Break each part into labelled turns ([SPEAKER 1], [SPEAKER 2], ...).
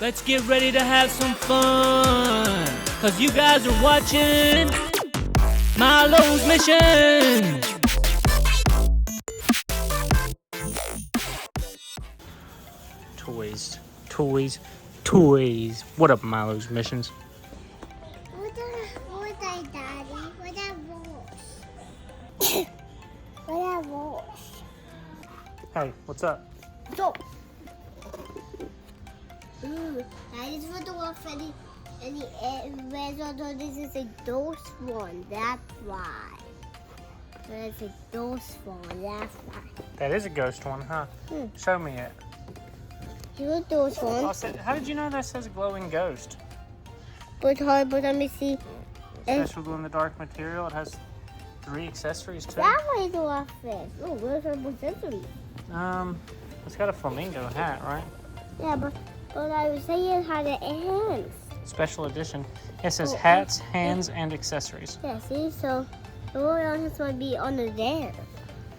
[SPEAKER 1] Let's get ready to have some fun, cause you guys are watching Milo's Mission. Toys, toys, toys. What up, Milo's Missions?
[SPEAKER 2] What are Daddy? What are balls? What are balls?
[SPEAKER 1] Hey, what's up?
[SPEAKER 2] Go. That is for the one for the this is a ghost one. That's why. It's a ghost one. That's why.
[SPEAKER 1] That is a ghost one, huh? Show me it.
[SPEAKER 2] Here's a ghost one.
[SPEAKER 1] How did you know that says glowing ghost?
[SPEAKER 2] But let me see.
[SPEAKER 1] Special glow-in-the-dark material. It has 3 accessories too.
[SPEAKER 2] That way the office. Oh, where's our accessories?
[SPEAKER 1] It's got a flamingo hat, right?
[SPEAKER 2] Yeah, but I was saying it had hands.
[SPEAKER 1] Special edition. It says hats, hands, and accessories.
[SPEAKER 2] Yeah, see? So the royal hands might be under there.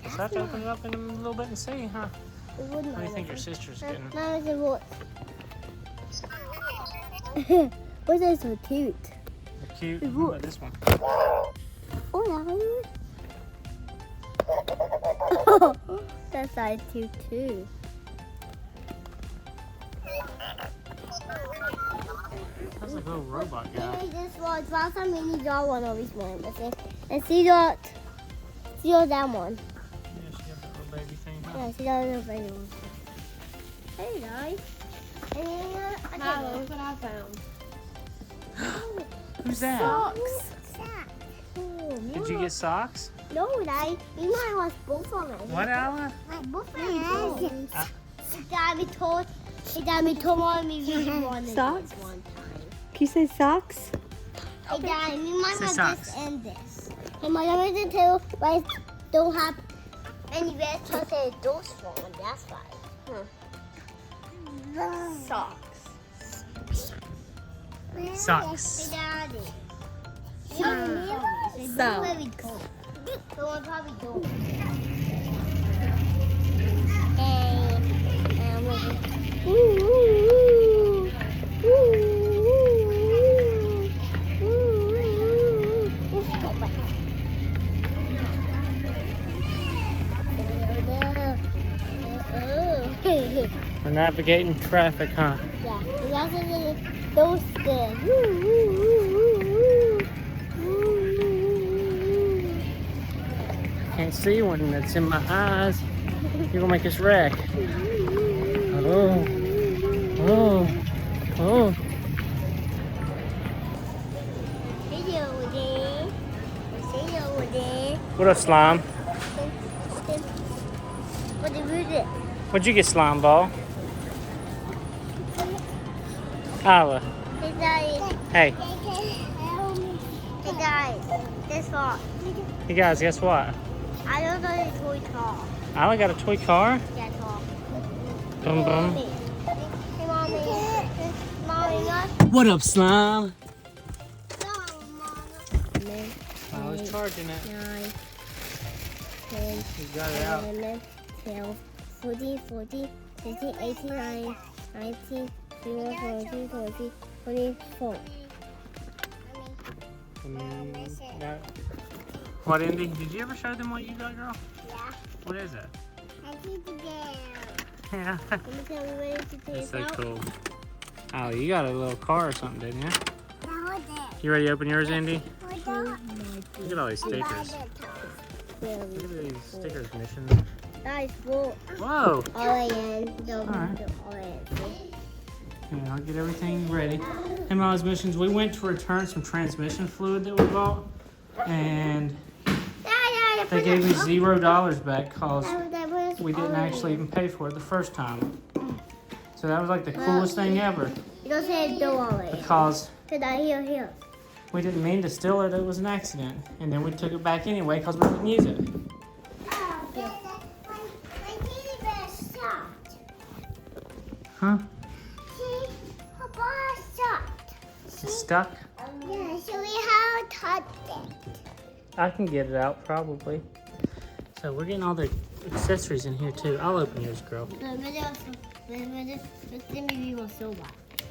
[SPEAKER 1] Let's have to open it up in a little bit and see, huh? What do you think your sister's getting?
[SPEAKER 2] Now it's a what? What's that so cute?
[SPEAKER 1] They're cute. What about this one?
[SPEAKER 2] Oh, that one. That's size cute too.
[SPEAKER 1] That's like a little robot guy.
[SPEAKER 2] This one, last time we need draw one of these ones. And see that one.
[SPEAKER 1] Yeah, she got that little baby thing. Huh?
[SPEAKER 2] Yeah, see that little baby one. Hey guys.
[SPEAKER 3] Milo, look what I found.
[SPEAKER 1] Who's that?
[SPEAKER 2] Socks.
[SPEAKER 1] Did you get socks?
[SPEAKER 2] No, Daddy. We might want both of them.
[SPEAKER 1] What, Alan?
[SPEAKER 2] Both of them. Daddy told me we wanted
[SPEAKER 3] Socks?
[SPEAKER 2] this one time.
[SPEAKER 3] Can you say socks?
[SPEAKER 2] Hey, Daddy, we might
[SPEAKER 1] Say
[SPEAKER 2] have
[SPEAKER 1] socks.
[SPEAKER 2] this and this. Hey, my mother did too, but I don't have any red to say those one. That's why.
[SPEAKER 3] Socks.
[SPEAKER 1] Socks.
[SPEAKER 2] Hey, Daddy.
[SPEAKER 3] So.
[SPEAKER 2] Where we go? So we'll probably go.
[SPEAKER 1] We're navigating traffic, huh?
[SPEAKER 2] Yeah, that's those stairs.
[SPEAKER 1] Can't see one that's in my eyes. You're gonna make us wreck. Oh. Oh. Oh.
[SPEAKER 2] Hello there. Hello there.
[SPEAKER 1] What up, slime?
[SPEAKER 2] What did you do?
[SPEAKER 1] What'd you get, slime ball? Isla.
[SPEAKER 2] Hey, Daddy.
[SPEAKER 1] Hey.
[SPEAKER 2] Hey, guys. Guess what?
[SPEAKER 1] You guys, guess what?
[SPEAKER 2] I don't know the toy car.
[SPEAKER 1] Isla got a toy car.
[SPEAKER 2] Yeah, car.
[SPEAKER 1] Boom, boom.
[SPEAKER 2] Hey, Mommy. Mommy, not.
[SPEAKER 1] What up, slime?
[SPEAKER 2] No, Mommy.
[SPEAKER 1] I was charging it.
[SPEAKER 2] 9, 10,
[SPEAKER 1] You got it out.
[SPEAKER 2] 11, 12, 14, 15, 18, 19, 21, 22, 23, 24.
[SPEAKER 1] What, Indy? Did you ever show them what you got, girl?
[SPEAKER 2] Yeah.
[SPEAKER 1] What is it?
[SPEAKER 2] I did the game.
[SPEAKER 1] Yeah.
[SPEAKER 2] Let me tell you where to take
[SPEAKER 1] That's
[SPEAKER 2] it
[SPEAKER 1] so
[SPEAKER 2] out.
[SPEAKER 1] cool. Oh, you got a little car or something, didn't you?
[SPEAKER 2] Hold it.
[SPEAKER 1] You ready to open yours, Indy?
[SPEAKER 2] Hold it.
[SPEAKER 1] Look at all these stickers.
[SPEAKER 2] Really?
[SPEAKER 1] Look at these stickers, Mission.
[SPEAKER 2] Nice. Well,
[SPEAKER 1] Whoa!
[SPEAKER 2] orange. The
[SPEAKER 1] Alright.
[SPEAKER 2] orange.
[SPEAKER 1] Yeah, I'll get everything ready. Hey, Miles Missions, we went to return some transmission fluid that we bought, and they gave me $0 back because we didn't actually even pay for it the first time. So that was like the coolest thing ever
[SPEAKER 2] You don't say do orange.
[SPEAKER 1] because
[SPEAKER 2] Cause I here.
[SPEAKER 1] we didn't mean to steal it. It was an accident, and then we took it back anyway because we didn't use it. Huh? It's stuck.
[SPEAKER 2] Yeah, so we have touched it.
[SPEAKER 1] I can get it out probably. So we're getting all the accessories in here too. I'll open yours, girl.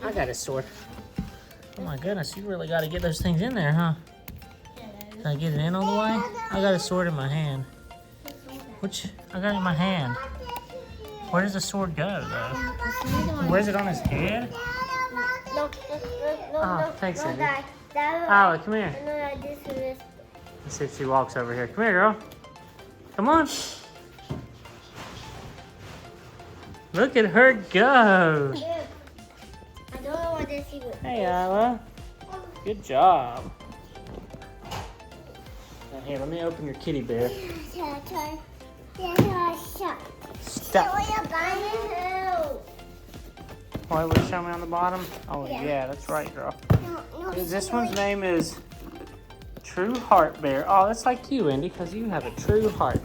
[SPEAKER 1] I got a sword. Oh my goodness, you really got to get those things in there, huh? Can I get it in all the way? I got a sword in my hand. Which I got it in my hand. Where does the sword go, though? Where's it on his head?
[SPEAKER 2] No,
[SPEAKER 1] Oh, thanks, Cindy.
[SPEAKER 2] Isla,
[SPEAKER 1] come here.
[SPEAKER 2] no, this is.
[SPEAKER 1] Let's see if she walks over here. Come here, girl. Come on. Look at her go.
[SPEAKER 2] I don't know what this is.
[SPEAKER 1] Hey, Isla. Good job. Now, here, let me open your kitty bear. Stop. Why would you show me on the bottom? Oh, yeah, that's right, girl. This one's name is True Heart Bear. Oh, that's like you, Indy, because you have a true heart.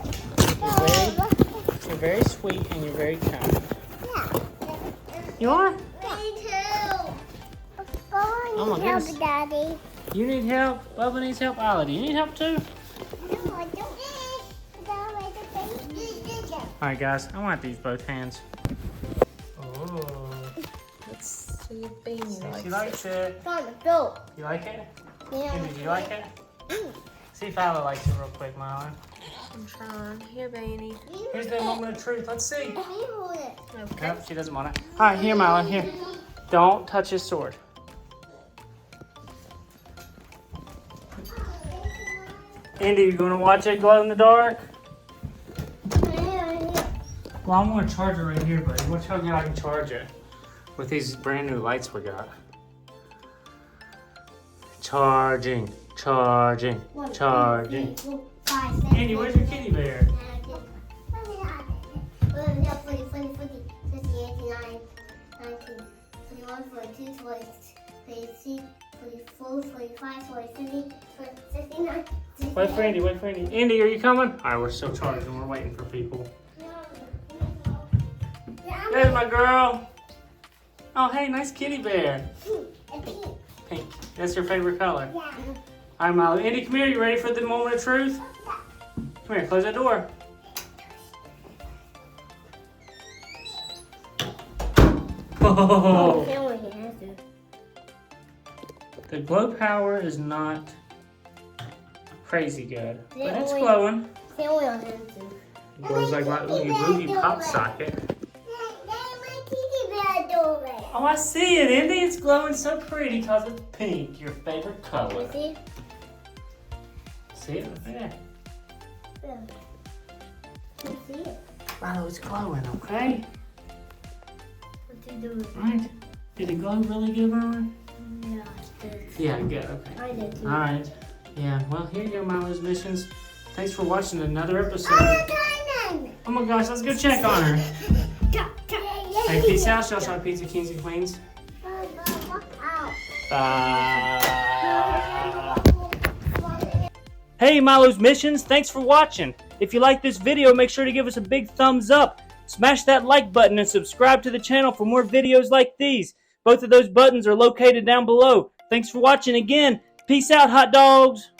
[SPEAKER 1] You're very sweet and you're very kind. You are?
[SPEAKER 2] Me too.
[SPEAKER 1] Oh my goodness.
[SPEAKER 2] Daddy.
[SPEAKER 1] You need help? Bubba needs help. Isla, do you need help too?
[SPEAKER 2] No, I don't.
[SPEAKER 1] Alright guys, I want to use both hands. Oh.
[SPEAKER 3] Let's see if Beanie
[SPEAKER 1] She likes it.
[SPEAKER 2] Come on, go.
[SPEAKER 1] You like it?
[SPEAKER 2] Yeah.
[SPEAKER 1] Indy, do you like it? See if Isla likes it real quick, Milo.
[SPEAKER 3] I'm trying. Here, Beanie.
[SPEAKER 1] Here's the moment of truth. Let's see.
[SPEAKER 2] You hold it.
[SPEAKER 3] Okay.
[SPEAKER 1] Nope, she doesn't want it. Alright, here, Milo, here. Don't touch his sword. Indy, you gonna watch it glow in the dark? Well, I'm gonna charge it right here, buddy. Watch how good I can charge it with these brand new lights we got. Charging, charging, charging.
[SPEAKER 2] 1, 2, 3, 4, 5, 6,
[SPEAKER 1] Andy, where's your kitty bear?
[SPEAKER 2] 69.
[SPEAKER 1] Wait for Andy, wait for Andy. Andy, are you coming? Alright, we're still charging. We're waiting for people. There's my girl. Oh, hey, nice kitty bear. Pink. That's your favorite color. Alright, Milo. Andy, come here. You ready for the moment of truth? Come here, close that door. Oh. The glow power is not crazy good, but it's glowing. It glows like my Oogie Boogie pop socket. Oh, I see it, Indy. It's glowing so pretty because it's pink, your favorite color. See it? Right there. Milo, it's glowing, okay?
[SPEAKER 2] What's he doing?
[SPEAKER 1] Right. Did it glow really good, Milo?
[SPEAKER 2] Yeah, I did.
[SPEAKER 1] Yeah, good, okay.
[SPEAKER 2] I did too.
[SPEAKER 1] Alright. Yeah, well, here you go, Milo's Missions. Thanks for watching another episode. Oh my gosh, let's go check on her. Hey, peace out, Shell Shock Pizza Kings and Queens. Bye. Hey, Milo's Missions, thanks for watching. If you like this video, make sure to give us a big thumbs up. Smash that like button and subscribe to the channel for more videos like these. Both of those buttons are located down below. Thanks for watching again. Peace out, hot dogs.